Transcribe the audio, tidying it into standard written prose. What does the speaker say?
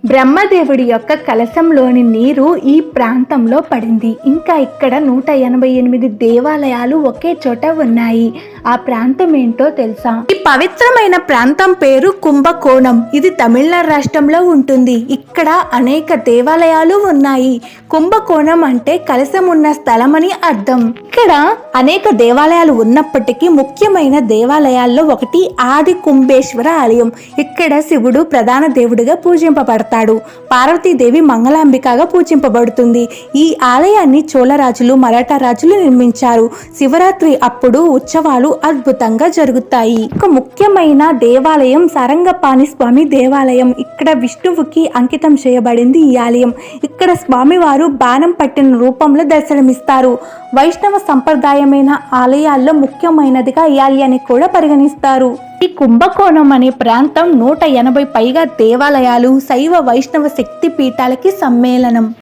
బ్రహ్మదేవుడి యొక్క కలశంలోని నీరు ఈ ప్రాంతంలో పడింది. ఇంకా ఇక్కడ 188 దేవాలయాలు ఒకే చోట ఉన్నాయి. ఆ ప్రాంతం ఏంటో తెలుసా? ఈ పవిత్రమైన ప్రాంతం పేరు కుంభకోణం. ఇది తమిళనాడు రాష్ట్రంలో ఉంటుంది. ఇక్కడ అనేక దేవాలయాలు ఉన్నాయి. కుంభకోణం అంటే కలశం ఉన్న స్థలం అని అర్థం. ఇక్కడ అనేక దేవాలయాలు ఉన్నప్పటికీ ముఖ్యమైన దేవాలయాల్లో ఒకటి ఆది కుంభేశ్వర ఆలయం. ఇక్కడ శివుడు ప్రధాన దేవుడిగా పూజింపబడతాడు. పార్వతీదేవి మంగళాంబికగా పూజింపబడుతుంది. ఈ ఆలయాన్ని చోళరాజులు, మరాఠా రాజులు నిర్మించారు. శివరాత్రి అప్పుడు ఉత్సవాలు అద్భుతంగా జరుగుతాయి. ఒక ముఖ్యమైన దేవాలయం సారంగపాణి స్వామి దేవాలయం. ఇక్కడ విష్ణువుకి అంకితం చేయబడింది ఈ ఆలయం. ఇక్కడ స్వామివారు బాణం పట్టిన రూపంలో దర్శనమిస్తారు. వైష్ణవ సంప్రదాయమైన ఆలయాల్లో ముఖ్యమైనదిగా ఈ ఆలయాన్ని కూడా పరిగణిస్తారు. ఈ కుంభకోణం అనే ప్రాంతం 180 పైగా దేవాలయాలు, శైవ వైష్ణవ శక్తి పీఠాలకి సమ్మేళనం.